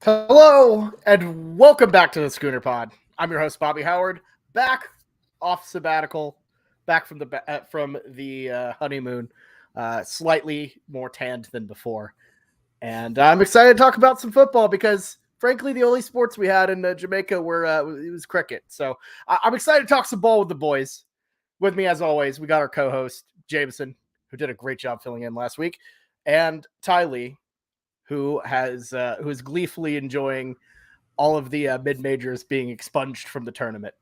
Hello and welcome back to the Schooner Pod. I'm your host Bobby Howard, back off sabbatical, back from the honeymoon, slightly more tanned than before, and I'm excited to talk about some football because, frankly, the only sports we had in Jamaica were it was cricket. So I'm excited to talk some ball with the boys. With me, as always, we got our co-host Jameson, who did a great job filling in last week, and Ty Lee, who is gleefully enjoying all of the mid majors being expunged from the tournament,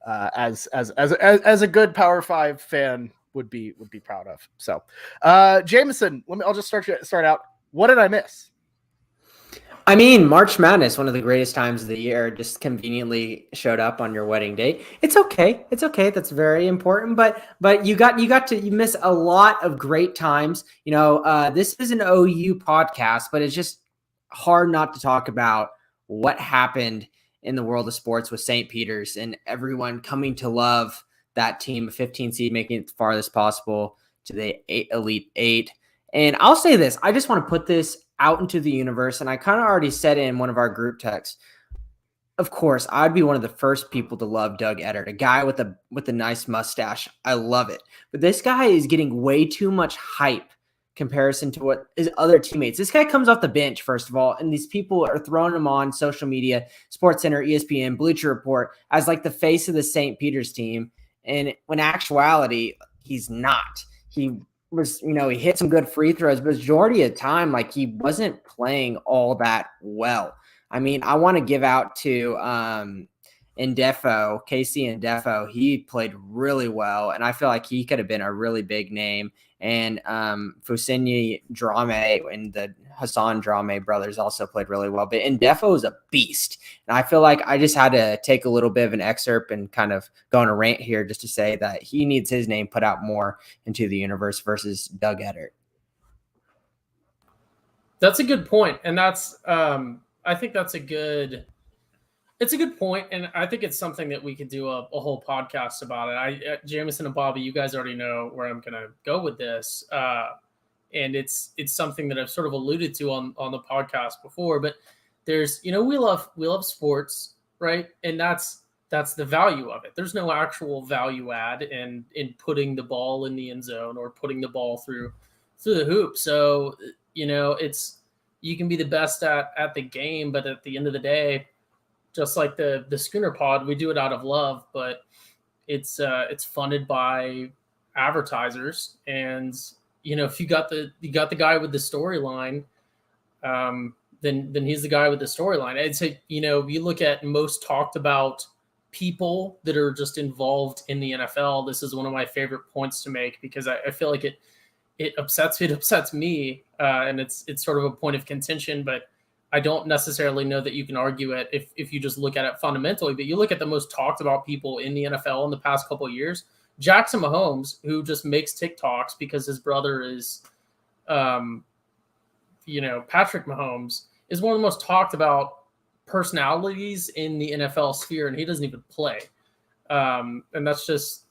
as a good Power Five fan would be proud of. So, Jameson, I'll just start out. What did I miss? I mean, March Madness, one of the greatest times of the year, just conveniently showed up on your wedding date. It's okay. It's okay. That's very important. But you miss a lot of great times. This is an OU podcast, but it's just hard not to talk about what happened in the world of sports with St. Peter's and everyone coming to love that team, a 15 seed, making it the farthest possible to the Elite Eight. And I'll say this, I just want to put this out into the universe. And I kind of already said it in one of our group texts. Of course, I'd be one of the first people to love Doug Edert, a guy with a nice mustache. I love it. But this guy is getting way too much hype comparison to what his other teammates. This guy comes off the bench, first of all, and these people are throwing him on social media, SportsCenter, ESPN, Bleacher Report, as like the face of the St. Peter's team. And when actuality, he's not. He was, he hit some good free throws, but majority of the time, like, he wasn't playing all that well. I mean, I want to give out to Ndefo, Casey Ndefo. He played really well, and I feel like he could have been a really big name. And Fousseyni Drame and the Hassan Drame brothers also played really well. But Ndefo is a beast. And I feel like I just had to take a little bit of an excerpt and kind of go on a rant here just to say that he needs his name put out more into the universe versus Doug Edert. That's a good point. And that's I think that's a good point, and I think it's something that we could do a whole podcast about it. Jameson and Bobby, you guys already know where I'm going to go with this, and it's something that I've sort of alluded to on the podcast before. But there's, we love sports, right? And that's the value of it. There's no actual value add in putting the ball in the end zone or putting the ball through the hoop. So you can be the best at the game, but at the end of the day, just like the Schooner Pod, we do it out of love, but it's funded by advertisers. And if you got the guy with the storyline, then he's the guy with the storyline. I'd say you look at most talked about people that are just involved in the NFL. This is one of my favorite points to make because I feel like it upsets me, and it's sort of a point of contention, but I don't necessarily know that you can argue it if you just look at it fundamentally. But you look at the most talked about people in the NFL in the past couple of years, Jackson Mahomes, who just makes TikToks because his brother is, Patrick Mahomes, is one of the most talked about personalities in the NFL sphere, and he doesn't even play. And that's just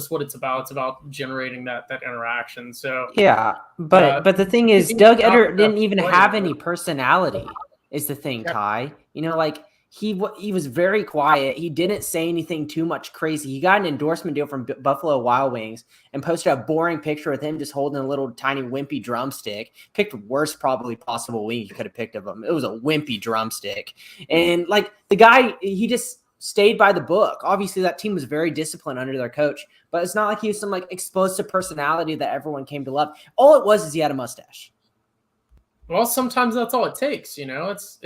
what it's about. It's about generating that interaction. So yeah, but the thing is, Doug Edert didn't even have any personality. Is the thing, Ty? He was very quiet. He didn't say anything too much crazy. He got an endorsement deal from Buffalo Wild Wings and posted a boring picture with him just holding a little tiny wimpy drumstick. Picked worst probably possible wing you could have picked of him. It was a wimpy drumstick, and the guy, he just stayed by the book. Obviously, that team was very disciplined under their coach, but it's not like he was some explosive personality that everyone came to love. All it was is he had a mustache. Well, sometimes that's all it takes. It's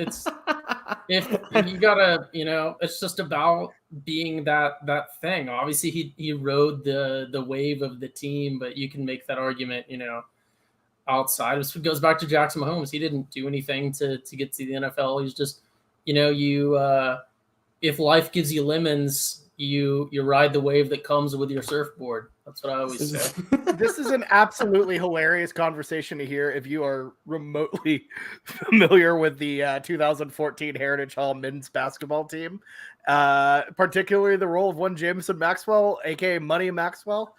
if you gotta, it's just about being that thing. Obviously, he rode the wave of the team, but you can make that argument, outside. It goes back to Jackson Mahomes. He didn't do anything to get to the NFL. He's just, if life gives you lemons, you ride the wave that comes with your surfboard. That's what I always say. This is an absolutely hilarious conversation to hear if you are remotely familiar with the 2014 Heritage Hall men's basketball team, particularly the role of one Jameson Maxwell, aka Money Maxwell.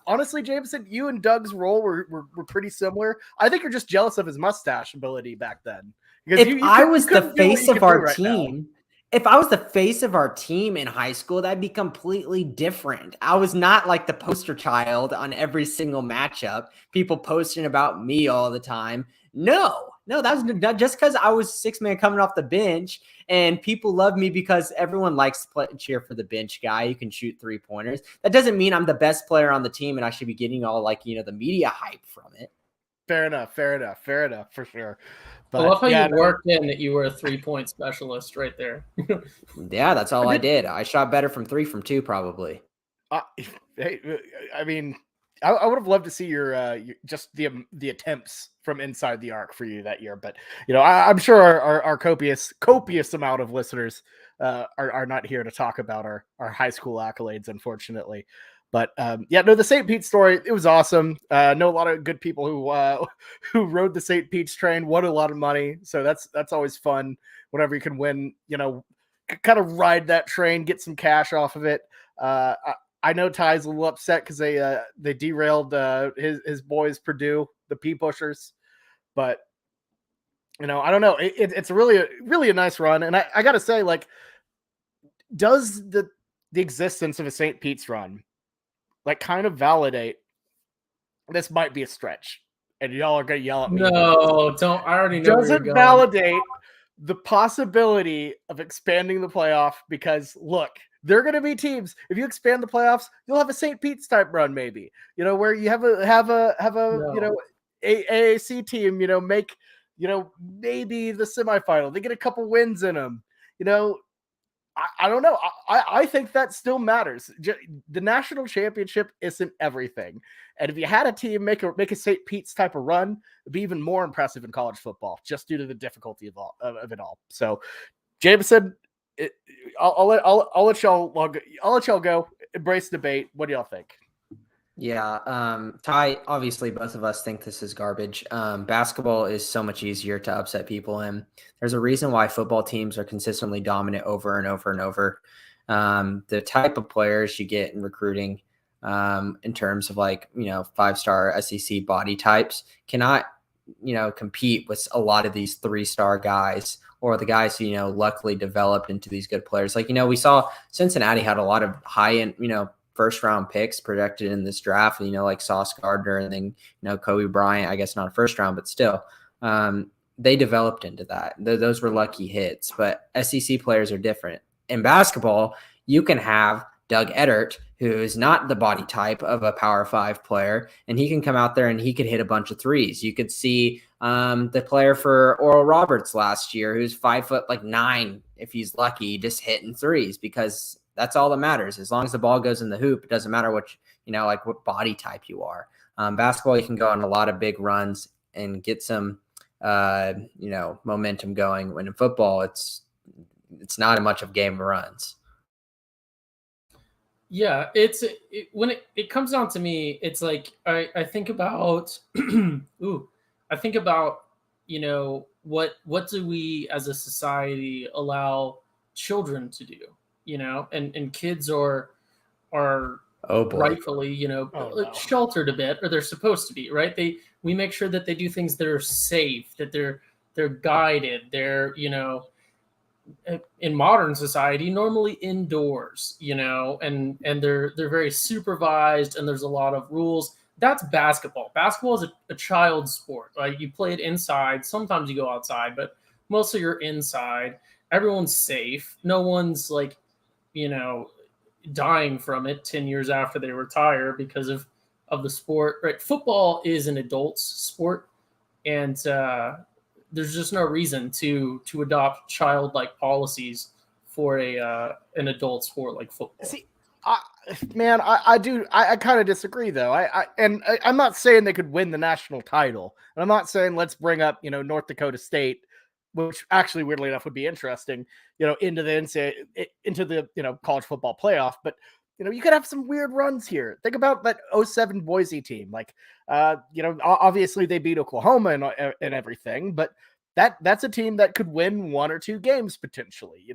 Honestly, Jameson, you and Doug's role were pretty similar. I think you're just jealous of his mustache ability back then. Because if I was the face of our team, if I was the face of our team in high school, that'd be completely different. I was not like the poster child on every single matchup, people posting about me all the time. No, that was just because I was 6-man coming off the bench, and people love me because everyone likes to cheer for the bench guy who can shoot 3-pointers. That doesn't mean I'm the best player on the team and I should be getting all the media hype from it. Fair enough, for sure. But I love how you worked in that you were a 3-point specialist right there. Yeah, that's all I did. I shot better from 3 from 2 probably. Hey, I mean, I would have loved to see your just the attempts from inside the arc for you that year, but I'm sure our copious amount of listeners are not here to talk about our high school accolades, unfortunately. But the St. Pete story, it was awesome. Know a lot of good people who rode the St. Pete's train, won a lot of money. So that's always fun whenever you can win, kind of ride that train, get some cash off of it. I know Ty's a little upset because they derailed his boys Purdue, the P pushers. But I don't know. It's really a nice run. And I got to say, does the existence of a St. Pete's run kind of validate this might be a stretch, and y'all are gonna yell at me? No, don't. I already know. Doesn't validate the possibility of expanding the playoff, because look, there are going to be teams. If you expand the playoffs, you'll have a St. Pete's type run, maybe. Where you have a AAC team. Make maybe the semifinal. They get a couple wins in them. I don't know. I think that still matters. The national championship isn't everything. And if you had a team make a St. Pete's type of run, it'd be even more impressive in college football, just due to the difficulty of it all. So, Jameson, I'll let y'all go. Embrace debate. What do y'all think? Yeah, Ty, obviously both of us think this is garbage. Basketball is so much easier to upset people in. There's a reason why football teams are consistently dominant over and over and over. The type of players you get in recruiting, in terms of 5-star SEC body types, cannot, compete with a lot of these 3-star guys, or the guys who, luckily developed into these good players. We saw Cincinnati had a lot of high-end, first round picks projected in this draft, like Sauce Gardner, and then, Kobe Bryant, I guess not a first round, but still, they developed into that. Those were lucky hits, but SEC players are different. In basketball, you can have Doug Edert, who is not the body type of a Power 5 player, and he can come out there and he could hit a bunch of threes. You could see the player for Oral Roberts last year, who's 5'9", if he's lucky, just hitting threes, because that's all that matters. As long as the ball goes in the hoop, it doesn't matter what, what body type you are. Basketball, you can go on a lot of big runs and get some, momentum going. When in football, it's not much of a game of runs. Yeah, when it comes down to me, it's I think about, I think about, what do we as a society allow children to do? And kids are rightfully, sheltered a bit, or they're supposed to be, right? We make sure that they do things that are safe, that they're guided, they're, in modern society, normally indoors, and they're very supervised, and there's a lot of rules. That's basketball. Basketball is a child's sport. You play it inside. Sometimes you go outside, but mostly you're inside. Everyone's safe. No one's dying from it 10 years after they retire because of the sport, right? Football is an adult's sport, and there's just no reason to adopt childlike policies for an adult sport like football. See, I kind of disagree, though. I'm not saying they could win the national title, and I'm not saying let's bring up North Dakota State which actually weirdly enough would be interesting, into the college football playoff. But you could have some weird runs here. Think about that 07 Boise team. Like, obviously they beat Oklahoma and everything, but that's a team that could win 1 or 2 games potentially.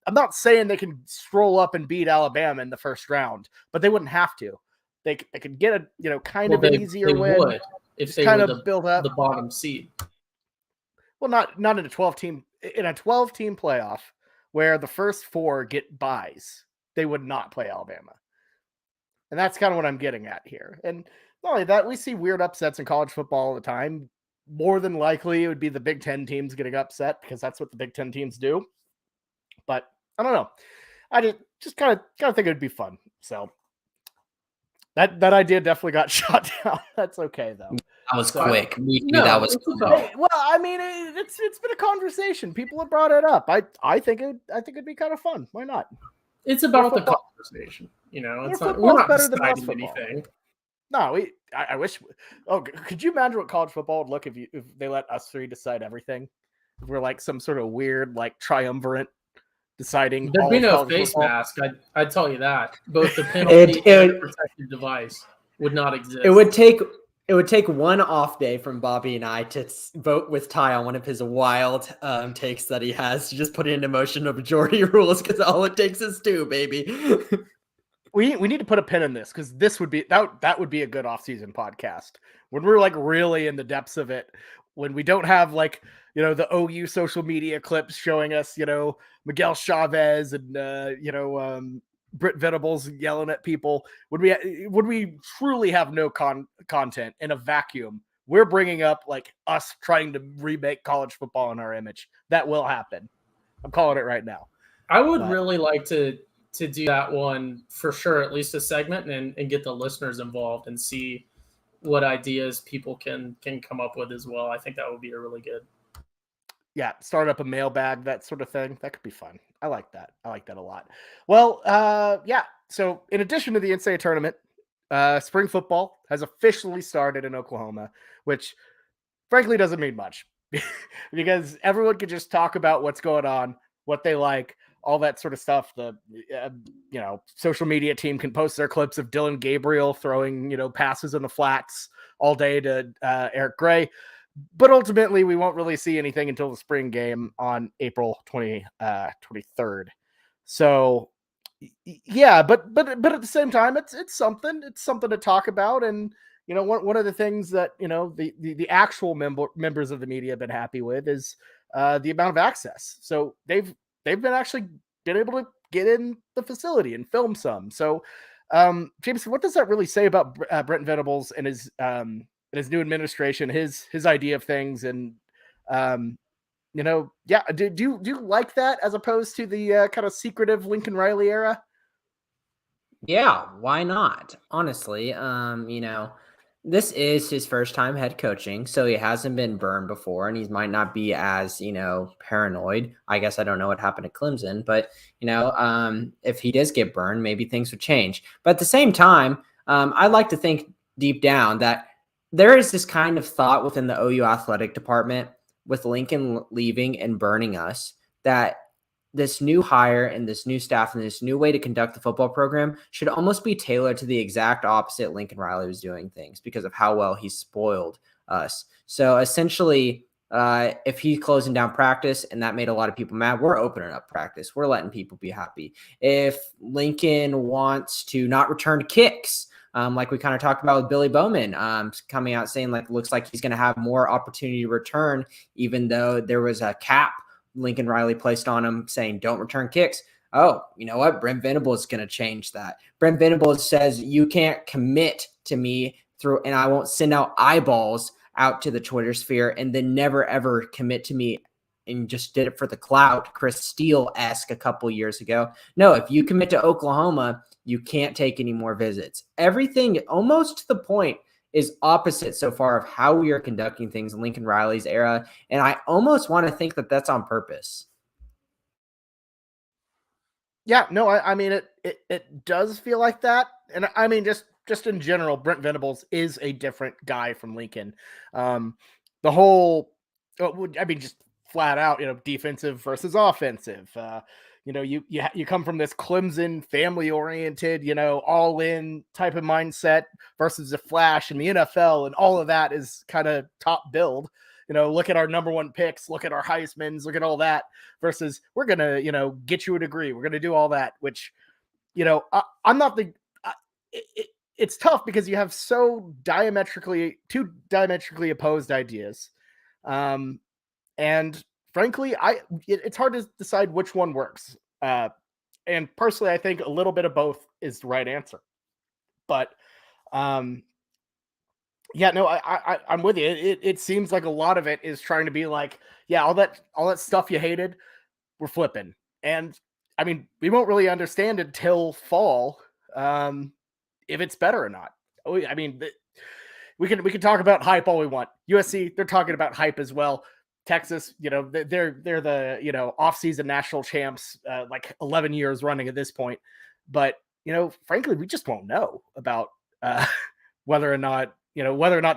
I'm not saying they can stroll up and beat Alabama in the first round, but they wouldn't have to. They could get a kind of an easier win. Would, if they kind were of build up the bottom seed. Well, not in a 12-team playoff where the first 4 get buys. They would not play Alabama. And that's kind of what I'm getting at here. And not only that, we see weird upsets in college football all the time. More than likely, it would be the Big Ten teams getting upset because that's what the Big Ten teams do. But I don't know. I just kind of think it'd be fun. So that idea definitely got shot down. That's okay though. That was quick. We knew that was quick. Well, I mean, it's been a conversation. People have brought it up. I think it'd be kind of fun. Why not? It's about the conversation. It's not, we're not better than anything. No, I wish. Oh, could you imagine what college football would look if they let us 3 decide everything? If we're like some sort of weird like triumvirate deciding. There'd be no face mask. I'd tell you that. Both the penalty and the protective device would not exist. It would take one off day from Bobby and I to vote with Ty on one of his wild takes that he has to just put it into motion of majority rules, because all it takes is 2, baby. We need to put a pin in this, because this would be that would be a good off-season podcast when we're like really in the depths of it, when we don't have like the OU social media clips showing us Miguel Chavez and Britt Venables yelling at people. Would we truly have no content in a vacuum? We're bringing up like us trying to remake college football in our image. That will happen. I'm calling it right now. I would really like to do that one for sure, at least a segment, and get the listeners involved and see what ideas people can come up with as well. I think that would be a really good. Yeah, start up a mailbag, that sort of thing. That could be fun. I like that. I like that a lot. Well, yeah. So in addition to the NCAA tournament, spring football has officially started in Oklahoma, which frankly doesn't mean much because everyone can just talk about what's going on, what they like, all that sort of stuff. The social media team can post their clips of Dylan Gabriel throwing passes in the flats all day to Eric Gray. But ultimately, we won't really see anything until the spring game on April 23rd. So, yeah, but at the same time, it's something to talk about. And one of the things that the actual members of the media have been happy with is the amount of access. So they've been able to get in the facility and film some. So, Jameson, what does that really say about Brent Venables and his new administration, his idea of things, and do you like that as opposed to the kind of secretive Lincoln Riley era? Yeah, why not? Honestly, this is his first time head coaching, so he hasn't been burned before, and he might not be as paranoid. I guess I don't know what happened at Clemson, but if he does get burned, maybe things would change. But at the same time, I'd like to think deep down that there is this kind of thought within the OU athletic department, with Lincoln leaving and burning us, that this new hire and this new staff and this new way to conduct the football program should almost be tailored to the exact opposite Lincoln Riley was doing things, because of how well he spoiled us. So essentially, if he's closing down practice and that made a lot of people mad, we're opening up practice. We're letting people be happy. If Lincoln wants to not return kicks, like we kind of talked about with Billy Bowman, coming out saying like, looks like he's going to have more opportunity to return, even though there was a cap Lincoln Riley placed on him saying don't return kicks. Oh, you know what? Brent Venables is going to change that. Brent Venables says you can't commit to me and I won't send out eyeballs out to the Twitter sphere and then never ever commit to me, and just did it for the clout, Chris Steele-esque a couple years ago. No, if you commit to Oklahoma, you can't take any more visits. Everything, almost to the point, is opposite so far of how we are conducting things in Lincoln Riley's era. And I almost want to think that that's on purpose. Yeah, no, I mean, it does feel like that. And I mean, just in general, Brent Venables is a different guy from Lincoln. Just flat out, defensive versus offensive. You come from this Clemson family oriented, all in type of mindset versus the Flash and the NFL, and all of that is kind of top build. Look at our number one picks, look at our Heismans, look at all that versus we're going to, get you a degree. We're going to do all that, which, I'm not the, it's tough because you have two diametrically opposed ideas. And frankly, it's hard to decide which one works. And personally, I think a little bit of both is the right answer. But, yeah, no, I'm with you. It seems like a lot of it is trying to be like, yeah, all that stuff you hated, we're flipping. And I mean, we won't really understand until fall, if it's better or not. I mean, we can talk about hype all we want. USC, they're talking about hype as well. Texas, they're the off-season national champs, like 11 years running at this point. But frankly, we just won't know about whether or not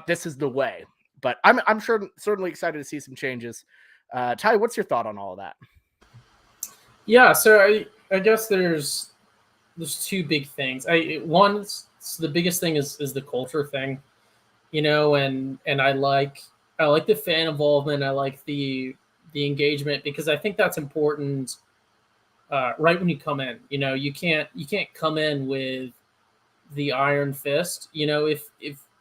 this is the way. But I'm certainly excited to see some changes. Ty, what's your thought on all of that? Yeah, so I guess there's two big things. One, the biggest thing is the culture thing, and I like the fan involvement. I like the engagement because I think that's important. Right when you come in, you can't come in with the iron fist. If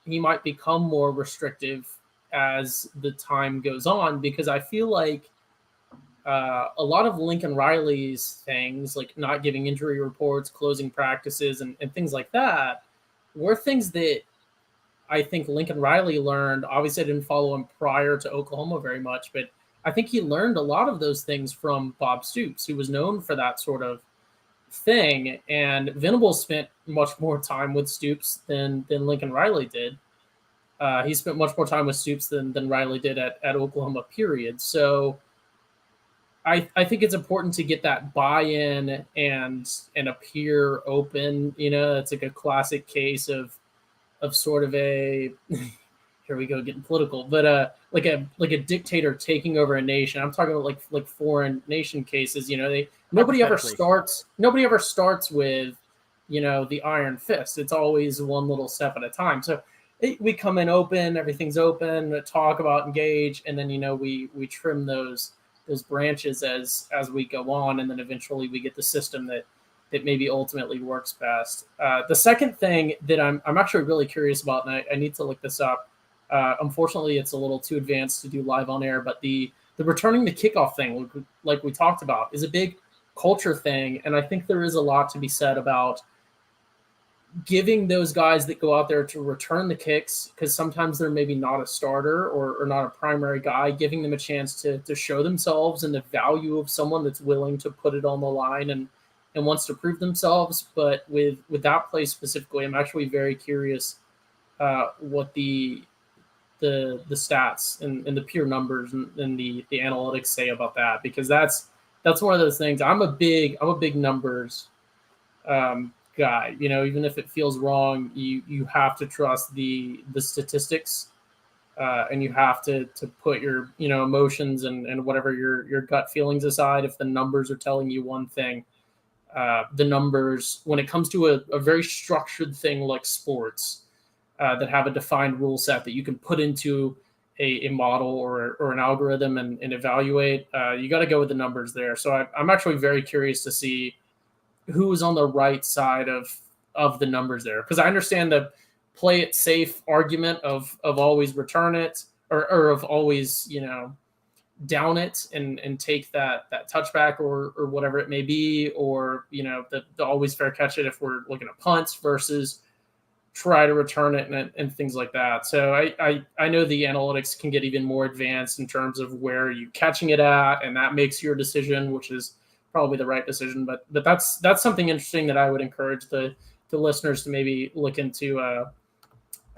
he might become more restrictive as the time goes on, because I feel like a lot of Lincoln Riley's things, like not giving injury reports, closing practices, and things like that, were things that I think Lincoln Riley learned. Obviously, I didn't follow him prior to Oklahoma very much, but I think he learned a lot of those things from Bob Stoops, who was known for that sort of thing. And Venables spent much more time with Stoops than Lincoln Riley did. He spent much more time with Stoops than Riley did at Oklahoma, period. So I think it's important to get that buy-in and appear open. It's like a classic case of sort of a here we go getting political, but like a dictator taking over a nation. I'm talking about like foreign nation cases. Nobody ever starts with the iron fist. It's always one little step at a time. So we come in open, everything's open, talk about, engage, and then we trim those branches as we go on, and then eventually we get the system that maybe ultimately works best. The second thing that I'm actually really curious about, and I need to look this up. Unfortunately, it's a little too advanced to do live on air, but the returning the kickoff thing, like we talked about, is a big culture thing, and I think there is a lot to be said about giving those guys that go out there to return the kicks, because sometimes they're maybe not a starter or not a primary guy, giving them a chance to show themselves and the value of someone that's willing to put it on the line and wants to prove themselves. But with that play specifically, I'm actually very curious what the stats and the pure numbers and the analytics say about that, because that's one of those things. I'm a big numbers guy. Even if it feels wrong, you have to trust the statistics, and you have to put your emotions and whatever your gut feelings aside. If the numbers are telling you one thing, the numbers, when it comes to a very structured thing like sports, that have a defined rule set that you can put into a model or an algorithm and evaluate, you got to go with the numbers there. So I'm actually very curious to see who is on the right side of the numbers there, because I understand the play it safe argument of always return it or of always down it and take that touchback or whatever it may be, or the always fair catch it if we're looking at punts versus try to return it and things like that. So I know the analytics can get even more advanced in terms of where you're catching it at, and that makes your decision, which is probably the right decision. But that's something interesting that I would encourage the listeners to maybe look into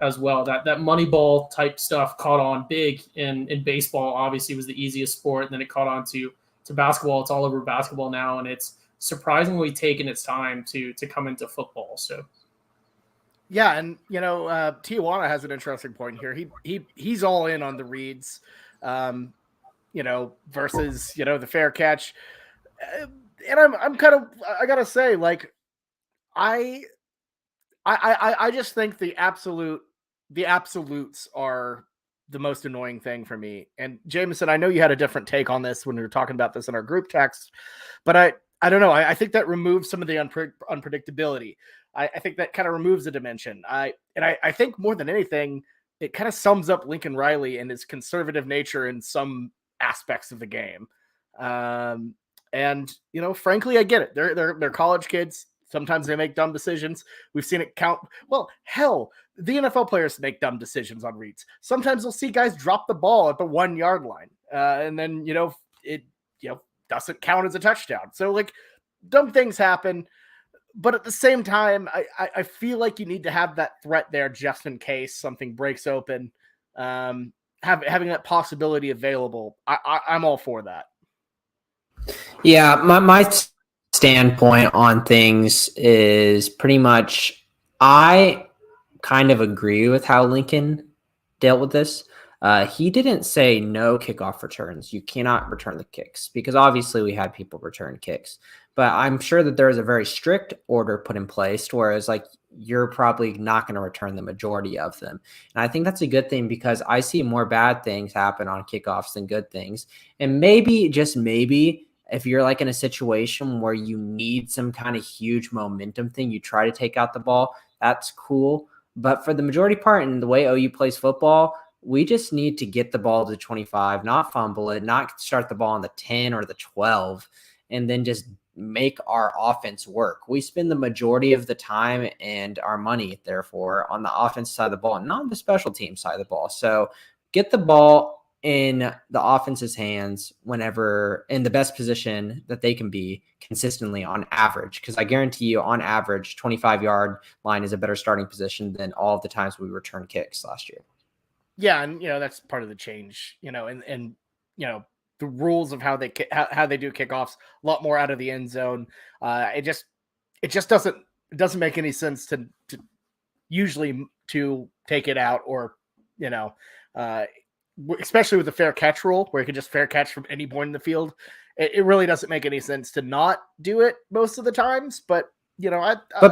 as well. That Moneyball type stuff caught on big in baseball. Obviously, was the easiest sport, and then it caught on to basketball. It's all over basketball now, and it's surprisingly taken its time to come into football. So. Yeah, and Tijuana has an interesting point here. He's all in on the reads. versus, the fair catch. And I'm kind of, I gotta say, like, I just think the absolutes are the most annoying thing for me. And Jameson, I know you had a different take on this when we were talking about this in our group text, but I don't know. I think that removes some of the unpredictability. I think that kind of removes a dimension. I think more than anything, it kind of sums up Lincoln Riley and his conservative nature in some aspects of the game. And frankly, I get it. They're college kids. Sometimes they make dumb decisions. We've seen it count. Well, hell, the NFL players make dumb decisions on reads. Sometimes we'll see guys drop the ball at the 1 yard line. And then, it, doesn't count as a touchdown. So like dumb things happen, but at the same time, I feel like you need to have that threat there just in case something breaks open. Having that possibility available. I'm all for that. Yeah. My standpoint on things is pretty much, I kind of agree with how Lincoln dealt with this. He didn't say no kickoff returns. You cannot return the kicks, because obviously we had people return kicks, but I'm sure that there is a very strict order put in place, whereas like you're probably not going to return the majority of them. And I think that's a good thing, because I see more bad things happen on kickoffs than good things. And maybe, just maybe, if you're like in a situation where you need some kind of huge momentum thing, you try to take out the ball, that's cool. But for the majority part, in the way OU plays football, we just need to get the ball to the 25, not fumble it, not start the ball on the 10 or the 12, and then just make our offense work. We spend the majority of the time and our money, therefore, on the offense side of the ball, not on the special team side of the ball. So get the ball in the offense's hands whenever, in the best position that they can be consistently on average. Because I guarantee you, on average, 25-yard line is a better starting position than all of the times we returned kicks last year. Yeah, and that's part of the change, and the rules of how they do kickoffs, a lot more out of the end zone. It just doesn't make any sense to usually to take it out, or especially with the fair catch rule, where you can just fair catch from any point in the field. It really doesn't make any sense to not do it most of the times, but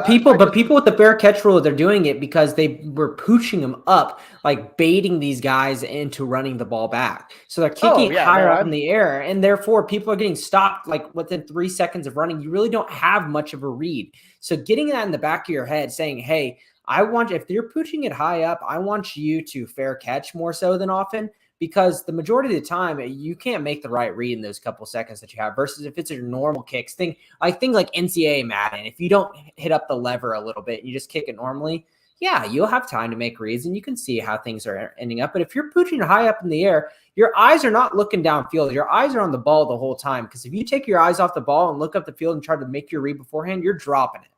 people with the fair catch rule, they're doing it because they were pooching them up, like baiting these guys into running the ball back. So they're kicking higher up in the air, and therefore people are getting stopped like within 3 seconds of running. You really don't have much of a read. So getting that in the back of your head, saying, hey, if you're pooching it high up, I want you to fair catch more so than often, because the majority of the time you can't make the right read in those couple seconds that you have, versus if it's a normal kicks thing like NCAA Madden, if you don't hit up the lever a little bit and you just kick it normally, yeah, you'll have time to make reads and you can see how things are ending up. But if you're pooching high up in the air, your eyes are not looking downfield. Your eyes are on the ball the whole time, because if you take your eyes off the ball and look up the field and try to make your read beforehand, you're dropping it.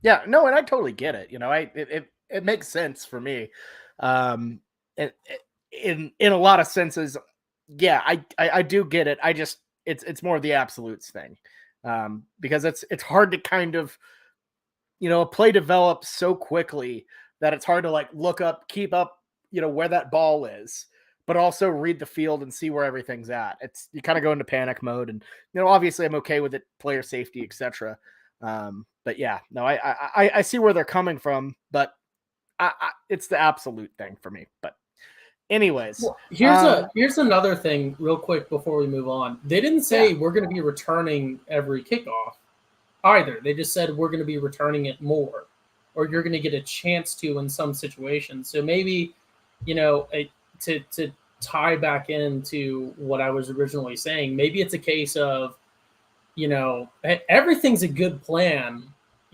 Yeah, no, and I totally get it. It makes sense for me. In a lot of senses, yeah, I do get it. It's more of the absolutes thing, because it's hard to kind of, a play develops so quickly that it's hard to like look up, keep up, where that ball is, but also read the field and see where everything's at. You kind of go into panic mode, and obviously I'm okay with it, player safety, etc. But yeah, no, I see where they're coming from, but it's the absolute thing for me. But anyways, well, here's another thing real quick before we move on. They didn't say we're going to be returning every kickoff either. They just said we're going to be returning it more, or you're going to get a chance to in some situations. So maybe, to tie back into what I was originally saying, maybe it's a case of, everything's a good plan,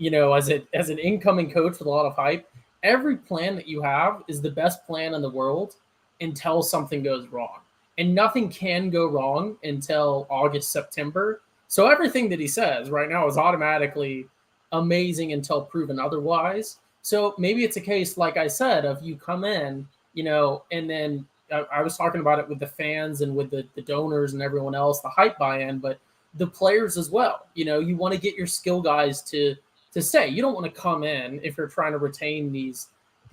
as an incoming coach with a lot of hype. Every plan that you have is the best plan in the world until something goes wrong. And nothing can go wrong until August, September. So everything that he says right now is automatically amazing until proven otherwise. So maybe it's a case, like I said, of you come in, and then I was talking about it with the fans and with the donors and everyone else, the hype buy-in, but the players as well. You want to get your skill guys to stay. You don't want to come in if you're trying to retain these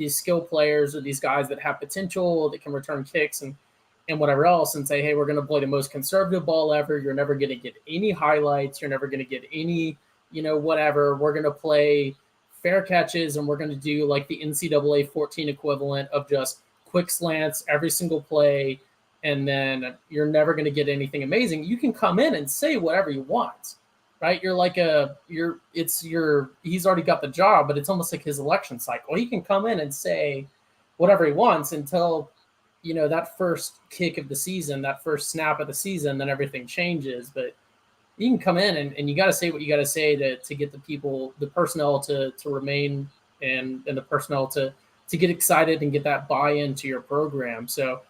skill players or these guys that have potential, that can return kicks, and and whatever else, and say, hey, we're going to play the most conservative ball ever. You're never going to get any highlights. You're never going to get any, whatever. We're going to play fair catches, and we're going to do like the NCAA 14 equivalent of just quick slants every single play, and then you're never going to get anything amazing. You can come in and say whatever you want, right? He's already got the job, but it's almost like his election cycle. He can come in and say whatever he wants until, that first kick of the season, that first snap of the season, then everything changes. But you can come in and you got to say what you got to say to get the people, the personnel to remain and the personnel to get excited and get that buy-in to your program. So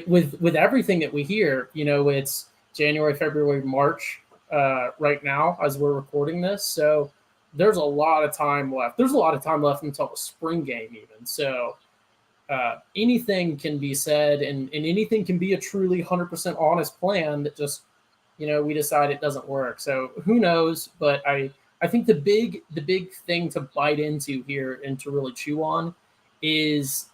with everything that we hear, it's January, February, March right now as we're recording this. So there's a lot of time left. There's a lot of time left until the spring game even. So anything can be said and anything can be a truly 100% honest plan that just, we decide it doesn't work. So who knows? But I think the big thing to bite into here and to really chew on is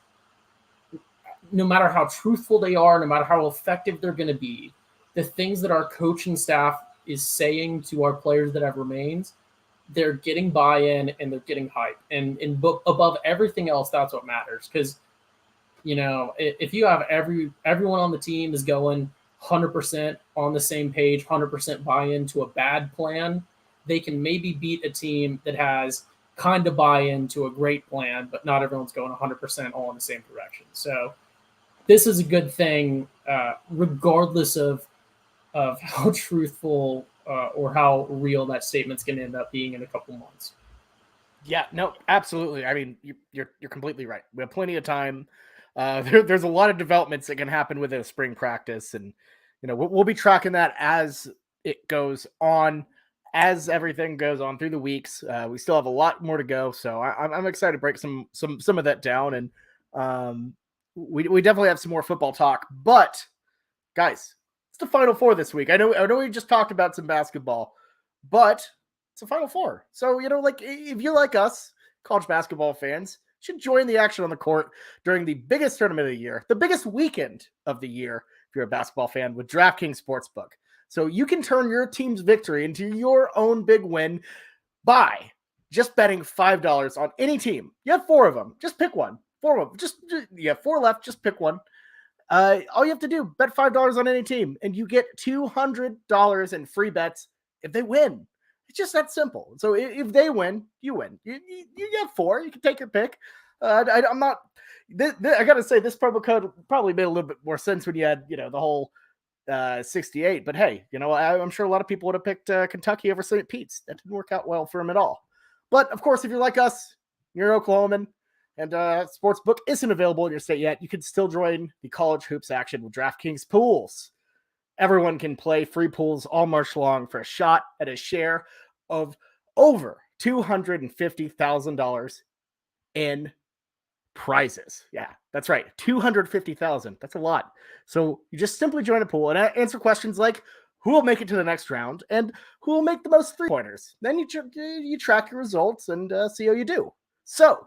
no matter how truthful they are, no matter how effective they're going to be, the things that our coaching staff is saying to our players that have remained, they're getting buy-in and they're getting hype. And above everything else, that's what matters. Because, if you have everyone on the team is going 100% on the same page, 100% buy-in to a bad plan, they can maybe beat a team that has kind of buy-in to a great plan, but not everyone's going 100% all in the same direction. So this is a good thing, regardless of how truthful or how real that statement's going to end up being in a couple months. Yeah, no, absolutely. I mean, you're completely right. We have plenty of time. There's a lot of developments that can happen within a spring practice, and we'll be tracking that as it goes on, as everything goes on through the weeks. We still have a lot more to go, so I'm excited to break some of that down, and we definitely have some more football talk. But guys, it's the Final Four this week. I know we just talked about some basketball, but it's a Final Four. So if you're like us, college basketball fans, should join the action on the court during the biggest tournament of the year, the biggest weekend of the year, if you're a basketball fan, with DraftKings Sportsbook. So you can turn your team's victory into your own big win by just betting $5 on any team. You have 4 of them. Just pick one. 4 of them. Just you have 4 left. Just pick one. All you have to do, bet $5 on any team, and you get $200 in free bets if they win. It's just that simple. So if they win, you win. You get 4. You can take your pick. I'm not. I got to say, this promo code probably made a little bit more sense when you had the whole 68. But hey, I'm sure a lot of people would have picked Kentucky over St. Pete's. That didn't work out well for them at all. But of course, if you're like us, you're an Oklahoman, and Sportsbook isn't available in your state yet, you can still join the college hoops action with DraftKings Pools. Everyone can play free pools all March long for a shot at a share of over $250,000 in prizes. Yeah, that's right. $250,000. That's a lot. So you just simply join a pool and answer questions like who will make it to the next round and who will make the most 3-pointers. Then you track your results and see how you do. So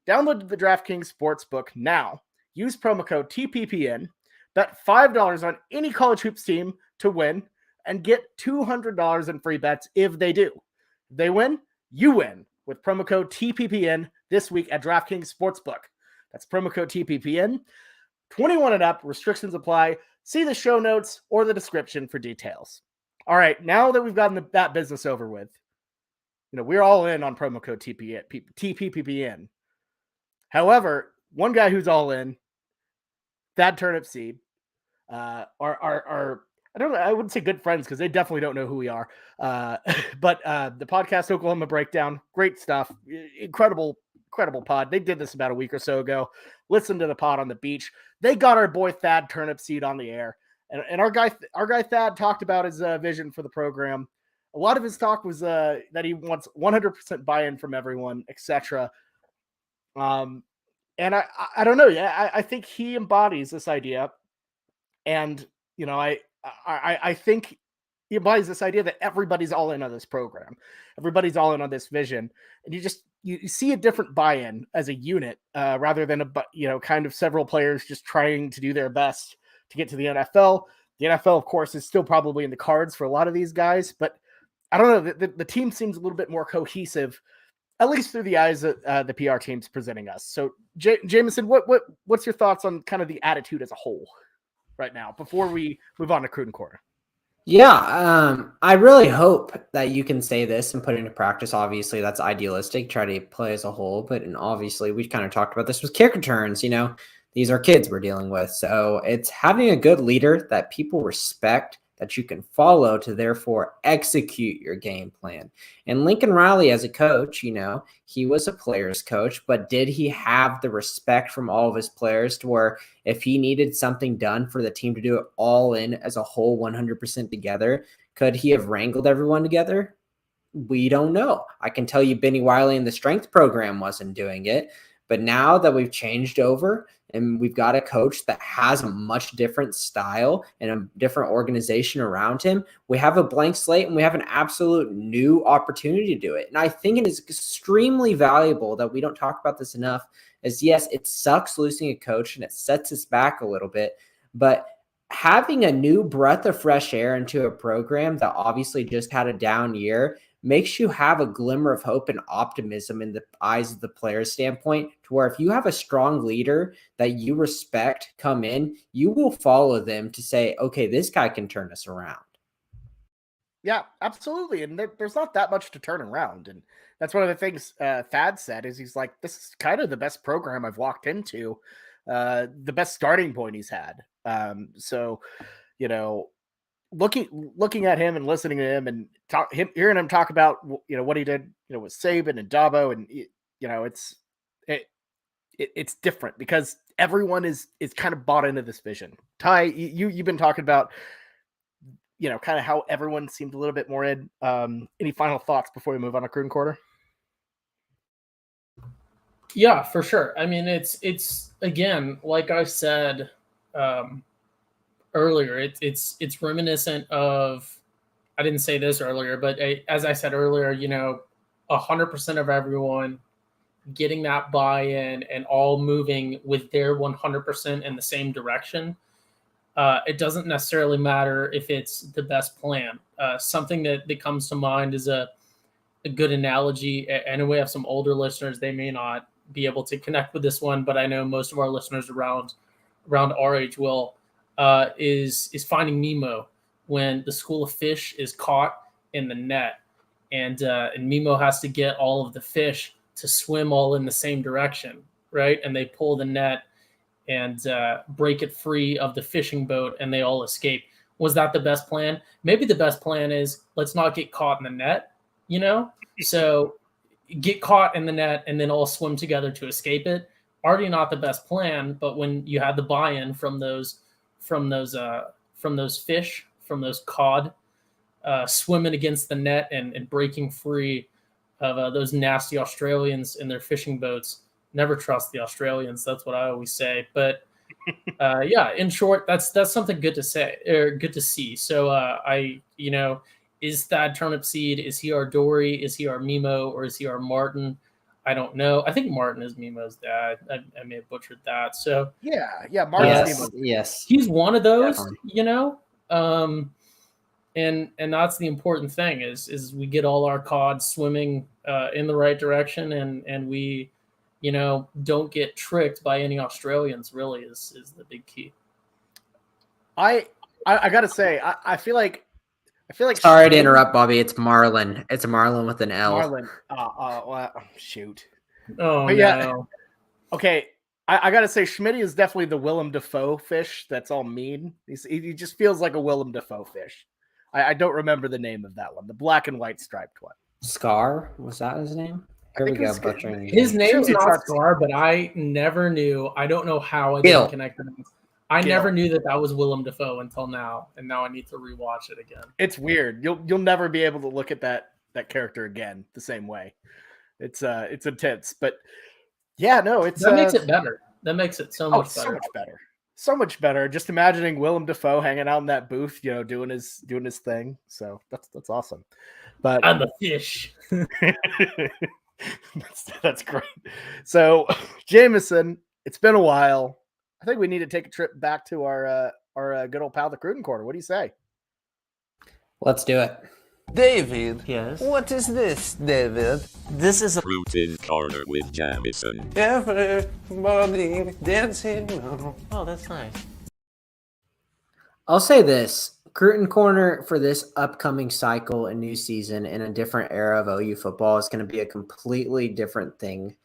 download the DraftKings Sportsbook now. Use promo code TPPN. Bet $5 on any college hoops team to win and get $200 in free bets if they do. If they win, you win with promo code TPPN this week at DraftKings Sportsbook. That's promo code TPPN. 21 and up. Restrictions apply. See the show notes or the description for details. All right, now that we've gotten that business over with, we're all in on promo code TPPN. However, one guy who's all in, Thad Turnip Seed, are I don't know, I wouldn't say good friends because they definitely don't know who we are. But the podcast Oklahoma Breakdown, great stuff, incredible pod. They did this about a week or so ago. Listen to the pod on the beach. They got our boy Thad Turnip Seed on the air, and our guy Thad talked about his vision for the program. A lot of his talk was that he wants 100% buy-in from everyone, etc. And I don't know. Yeah, I think he embodies this idea, and I think he embodies this idea that everybody's all in on this program, everybody's all in on this vision, and you see a different buy-in as a unit rather than kind of several players just trying to do their best to get to the NFL. The NFL, of course, is still probably in the cards for a lot of these guys, but I don't know. The team seems a little bit more cohesive, at least through the eyes of the PR team's presenting us. So, Jameson, what's your thoughts on kind of the attitude as a whole right now before we move on to Cruden Corner? Yeah, I really hope that you can say this and put it into practice. Obviously, that's idealistic, try to play as a whole. But and obviously, we kind of talked about this with kick returns. These are kids we're dealing with. So it's having a good leader that people respect, that you can follow to therefore execute your game plan. And Lincoln Riley as a coach, he was a player's coach, but did he have the respect from all of his players to where if he needed something done for the team to do it all in as a whole 100% together, could he have wrangled everyone together? We don't know. I can tell you Benny Wiley in the strength program wasn't doing it. But now that we've changed over and we've got a coach that has a much different style and a different organization around him, we have a blank slate and we have an absolute new opportunity to do it. And I think it is extremely valuable that we don't talk about this enough, is yes, it sucks losing a coach and it sets us back a little bit, but having a new breath of fresh air into a program that obviously just had a down year makes you have a glimmer of hope and optimism in the eyes of the player's standpoint, to where if you have a strong leader that you respect come in, you will follow them to say, okay, this guy can turn us around. Yeah, absolutely. And there's not that much to turn around. And that's one of the things Thad said is he's like, this is kind of the best program I've walked into, the best starting point he's had. So, looking at him and listening to him and hearing him talk about what he did with Saban and Dabo, and it's different because everyone is kind of bought into this vision. Ty, you've been talking about kind of how everyone seemed a little bit more in. Any final thoughts before we move on to Cruden Corner? Yeah, for sure. I mean, it's again, like I said earlier, it's reminiscent of, I didn't say this earlier, but as I said earlier, 100% of everyone getting that buy-in and all moving with their 100% in the same direction. It doesn't necessarily matter if it's the best plan. Something that comes to mind is a good analogy. And we have some older listeners, they may not be able to connect with this one, but I know most of our listeners around our age will, is Finding Nemo, when the school of fish is caught in the net and Nemo has to get all of the fish to swim all in the same direction, right? And they pull the net and break it free of the fishing boat and they all escape. Was that the best plan? Maybe the best plan is let's not get caught in the net, So get caught in the net and then all swim together to escape it. Already not the best plan, but when you had the buy-in from those fish, from those cod, swimming against the net and breaking free of those nasty Australians in their fishing boats. Never trust the Australians. That's what I always say. But yeah, in short, that's something good to say or good to see. So is Thad Turnipseed? Is he our Dory? Is he our Mimo? Or is he our Martin? I don't know. I think Martin is Mimo's dad. I may have butchered that. So yeah, Martin's yes. He's one of those, and that's the important thing is we get all our cod swimming in the right direction and we don't get tricked by any Australians. Really is the big key. I gotta say I feel like sorry to interrupt, Bobby. It's Marlin. It's a Marlin with an L. Marlin. Well, shoot. Oh but yeah. No. Okay. I gotta say, Schmitty is definitely the Willem Dafoe fish. That's all mean. He just feels like a Willem Dafoe fish. I don't remember the name of that one. The black and white striped one. Scar? Was that his name? Here we go, butchering. His name's not Scar, but I never knew. I don't know how I didn't connect them. I never knew that was Willem Dafoe until now, and now I need to rewatch it again. It's weird. You'll never be able to look at that character again the same way. It's intense, but yeah, no, that makes it better. That makes it so much better. So much better. Just imagining Willem Dafoe hanging out in that booth, doing his thing. So that's awesome. But I'm a fish. that's great. So Jameson, it's been a while. I think we need to take a trip back to our our good old pal, the Cruden Corner. What do you say? Let's do it. David. Yes? What is this, David? This is a Cruden Corner with Jamison. Everybody dancing now. Oh, that's nice. I'll say this. Cruden Corner for this upcoming cycle and new season in a different era of OU football is going to be a completely different thing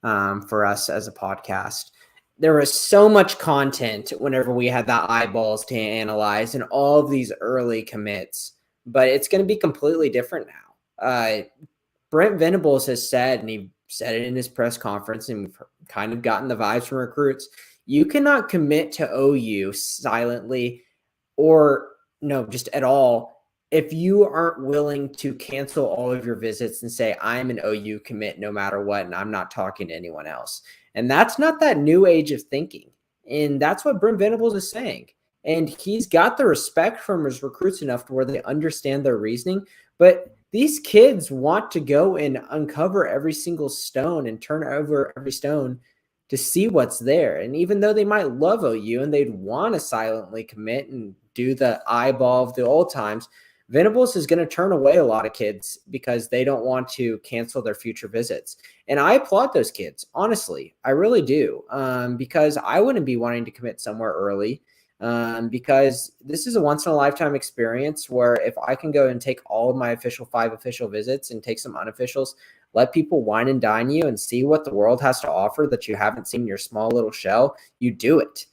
for us as a podcast. There was so much content whenever we had the eyeballs to analyze and all of these early commits, but it's going to be completely different now. Brent Venables has said, and he said it in his press conference, and we've kind of gotten the vibes from recruits, you cannot commit to OU silently or no, just at all, if you aren't willing to cancel all of your visits and say, I'm an OU commit no matter what, and I'm not talking to anyone else. And that's not that new age of thinking. And that's what Brent Venables is saying. And he's got the respect from his recruits enough to where they understand their reasoning. But these kids want to go and uncover every single stone and turn over every stone to see what's there. And even though they might love OU and they'd want to silently commit and do the eyeball of the old times, Venables is going to turn away a lot of kids because they don't want to cancel their future visits. And I applaud those kids, honestly. I really do, because I wouldn't be wanting to commit somewhere early, because this is a once-in-a-lifetime experience where if I can go and take all of my 5 official visits and take some unofficials, let people wine and dine you and see what the world has to offer that you haven't seen in your small little shell, you do it.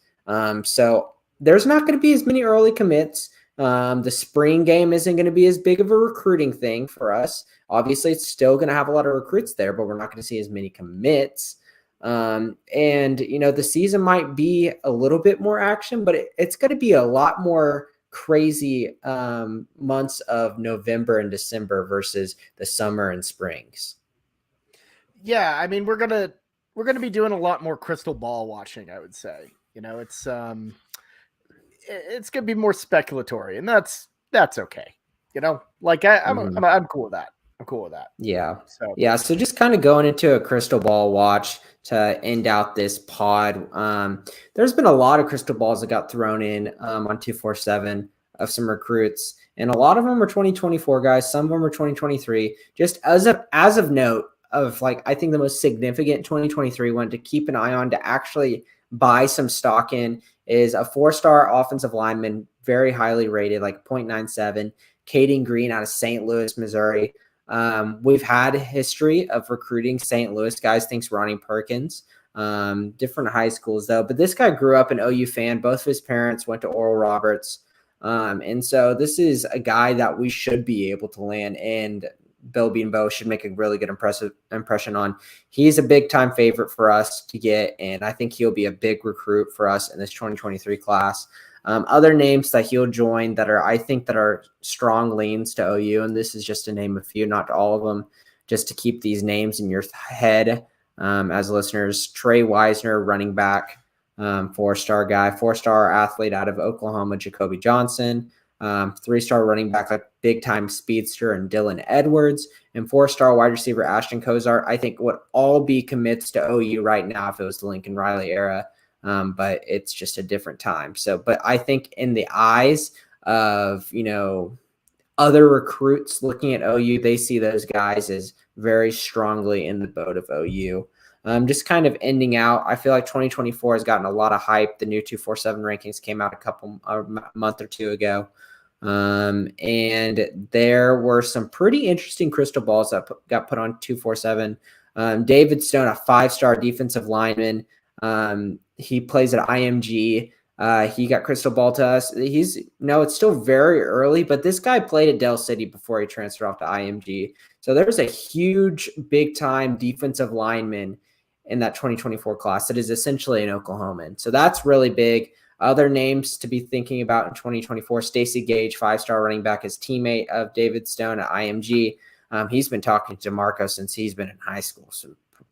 So there's not going to be as many early commits. The spring game isn't going to be as big of a recruiting thing for us. Obviously, it's still going to have a lot of recruits there, but we're not going to see as many commits. And, the season might be a little bit more action, but it's going to be a lot more crazy months of November and December versus the summer and springs. Yeah, I mean, we're gonna be doing a lot more crystal ball watching, I would say. It's gonna be more speculatory, and that's okay. I'm cool with that. I'm cool with that. Yeah. So just kind of going into a crystal ball watch to end out this pod. There's been a lot of crystal balls that got thrown in on 247 of some recruits, and a lot of them are 2024 guys. Some of them are 2023. Just as of note of I think the most significant 2023 one to keep an eye on to actually buy some stock in is a 4-star offensive lineman, very highly rated, 0.97, Caden Green out of St. Louis, Missouri. We've had a history of recruiting St. Louis guys. Thanks, Ronnie Perkins. Different high schools, though. But this guy grew up an OU fan. Both of his parents went to Oral Roberts. And so this is a guy that we should be able to land, and Bill Beanbo should make a really good impression on. He's a big-time favorite for us to get, and I think he'll be a big recruit for us in this 2023 class. Other names that he'll join that are strong leans to OU, and this is just to name a few, not all of them, just to keep these names in your head as listeners. Trey Wisner, running back, 4-star guy, 4-star athlete out of Oklahoma, Jacoby Johnson, 3-star running back, big-time speedster, and Dylan Edwards, and 4-star wide receiver Ashton Kozart. I think would all be commits to OU right now if it was the Lincoln Riley era. But it's just a different time. But I think in the eyes of, other recruits looking at OU, they see those guys as very strongly in the boat of OU. Just kind of ending out, I feel like 2024 has gotten a lot of hype. The new 247 rankings came out a month or two ago. And there were some pretty interesting crystal balls that got put on 247. David Stone, a 5-star defensive lineman. He plays at IMG. He got crystal ball to us. It's still very early, but this guy played at Del City before he transferred off to IMG. So there's a huge, big-time defensive lineman in that 2024 class that is essentially an Oklahoman. So that's really big. Other names to be thinking about in 2024, Stacey Gage, 5-star running back, his teammate of David Stone at IMG. He's been talking to DeMarco since he's been in high school,